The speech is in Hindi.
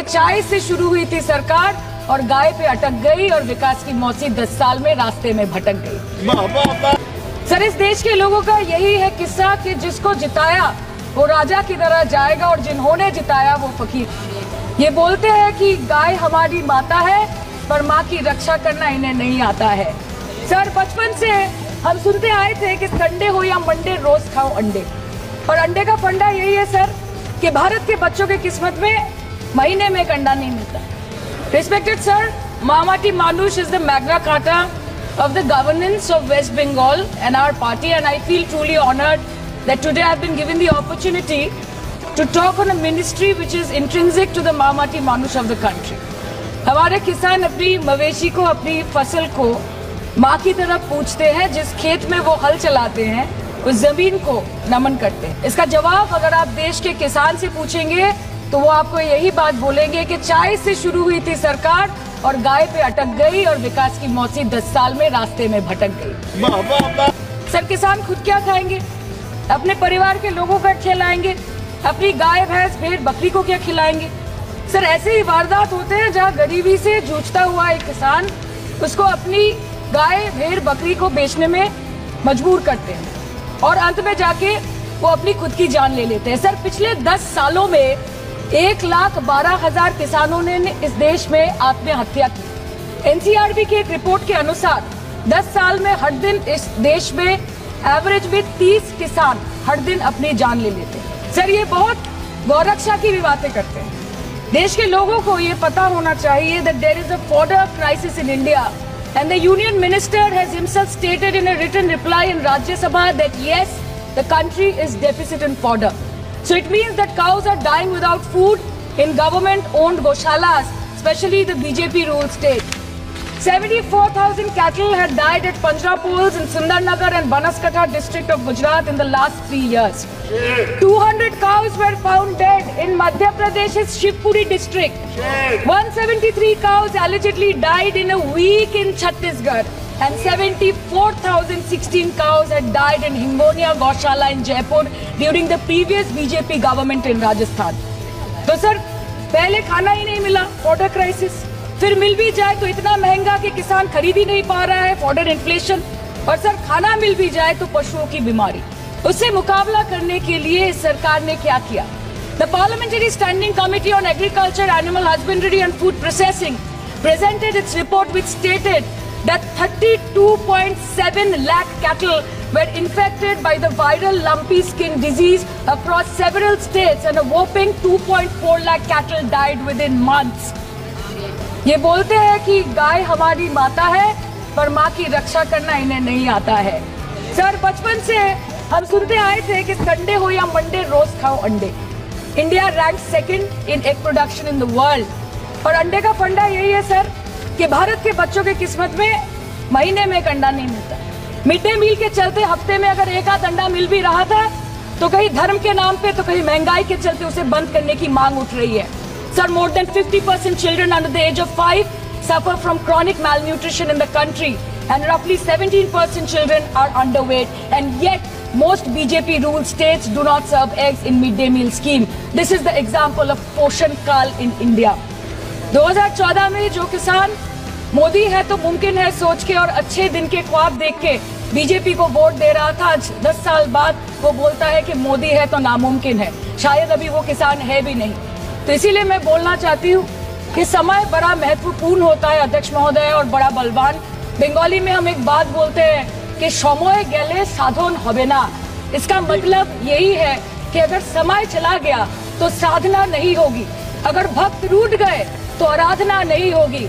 चाय से शुरू हुई थी सरकार और गाय पे अटक गई और विकास की मौसी 10 साल में रास्ते में भटक गई। सर, इस देश के लोगों का यही है किस्सा कि जिसको जिताया वो राजा की तरह जाएगा और जिन्होंने जिताया वो फकीर। ये बोलते हैं कि गाय हमारी माता है पर माँ की रक्षा करना इन्हें नहीं आता है। सर, बचपन से हम सुनते आए थे कि संडे हो या मंडे रोज खाओ अंडे, और अंडे का फंडा यही है सर कि भारत के बच्चों की किस्मत में महीने में एक अंडा नहीं मिलता। Respected sir, Mamati Manush is the Magna Carta of the governance of West Bengal and our party, and I feel truly honored that today I have been given the opportunity to talk on a ministry which is intrinsic to the Mamati Manush of the country. हमारे किसान अपनी मवेशी को, अपनी फसल को माँ की तरफ पूछते हैं, जिस खेत में वो हल चलाते हैं उस जमीन को नमन करते हैं। इसका जवाब अगर आप देश के किसान से पूछेंगे तो वो आपको यही बात बोलेंगे कि चाय से शुरू हुई थी सरकार और गाय पे अटक गई और विकास की मौसी 10 साल में रास्ते में भटक गई। सर, किसान खुद क्या खाएंगे, अपने परिवार के लोगों को खिलाएंगे, अपनी गाय भैंस भेड़ बकरी को क्या खिलाएंगे? सर, ऐसे ही वारदात होते हैं जहाँ गरीबी से जूझता हुआ एक किसान उसको अपनी गाय भेड़ बकरी को बेचने में मजबूर करते हैं और अंत में जाके वो अपनी खुद की जान ले लेते हैं। सर, पिछले 10 सालों में 1,12,000 किसानों ने इस देश में आत्महत्या की। एनसीआरबी की एक रिपोर्ट के अनुसार 10 साल में हर दिन इस देश में एवरेज में 30 किसान हर दिन अपनी जान ले लेते हैं। सर, ये बहुत गौरक्षा की भी बातें करते हैं। देश के लोगों को ये पता होना चाहिए that there is a fodder crisis in India, and the Union Minister has himself stated in a written reply in Rajya Sabha that yes, the country is deficit in fodder. So it means that cows are dying without food in government-owned goshalas, especially the BJP-ruled state. 74,000 cattle had died at Panjrapols in Sundarnagar and Banaskantha district of Gujarat in the last 3 years. 200 cows were found dead in Madhya Pradesh's Shivpuri district. 173 cows allegedly died in a week in Chhattisgarh, and 74,016 cows had died in Hingonia Goshala in Jaipur during the previous BJP government in Rajasthan. तो सर, पहले खाना ही नहीं मिला, फॉडर क्राइसिस, फिर मिल भी जाए तो इतना महंगा कि किसान खरीद ही नहीं पा रहा है, फॉडर इन्फ्लेशन, और सर खाना मिल भी जाए तो पशुओं की बीमारी। उससे मुकाबला करने के लिए सरकार ने क्या किया? The Parliamentary Standing Committee on Agriculture, Animal Husbandry and Food Processing presented its report which stated that 32.7 lakh cattle were infected by the viral lumpy skin disease across several states, and a whopping 2.4 lakh cattle died within months. ये बोलते हैं कि गाय हमारी माता है पर माँ की रक्षा करना इन्हें नहीं आता है। सर, बचपन से हम सुनते आए थे कि संडे हो या मंडे रोज खाओ अंडे। India rank second in egg production in the world, और अंडे का फंडा यही है सर कि भारत के बच्चों की किस्मत में महीने में एक अंडा नहीं मिलता। मिड डे मील के चलते हफ्ते में अगर एक आध अंडा मिल भी रहा था तो कहीं धर्म के नाम पे तो कहीं महंगाई के चलते उसे बंद करने की मांग उठ रही है। Sir, more than 50% children under the age of 5 suffer from chronic malnutrition in the country, and roughly 17% children are underweight, and yet most BJP-ruled states do not serve eggs in mid-day meal scheme. This is the example of Poshan Kal in India. 2014 में जो किसान मोदी है तो मुमकिन है सोच के और अच्छे दिन के ख्वाब देख के बीजेपी को वोट दे रहा था, आज 10 साल बाद वो बोलता है कि मोदी है तो नामुमकिन है। शायद अभी वो किसान है भी नहीं। तो इसीलिए मैं बोलना चाहती हूँ कि समय बड़ा महत्वपूर्ण होता है अध्यक्ष महोदय, और बड़ा बलवान। बंगाली में हम एक बात बोलते हैं कि समय गेले साधन होबे ना। इसका मतलब यही है कि अगर समय चला गया तो साधना नहीं होगी, अगर भक्त रूठ गए तो आराधना नहीं होगी।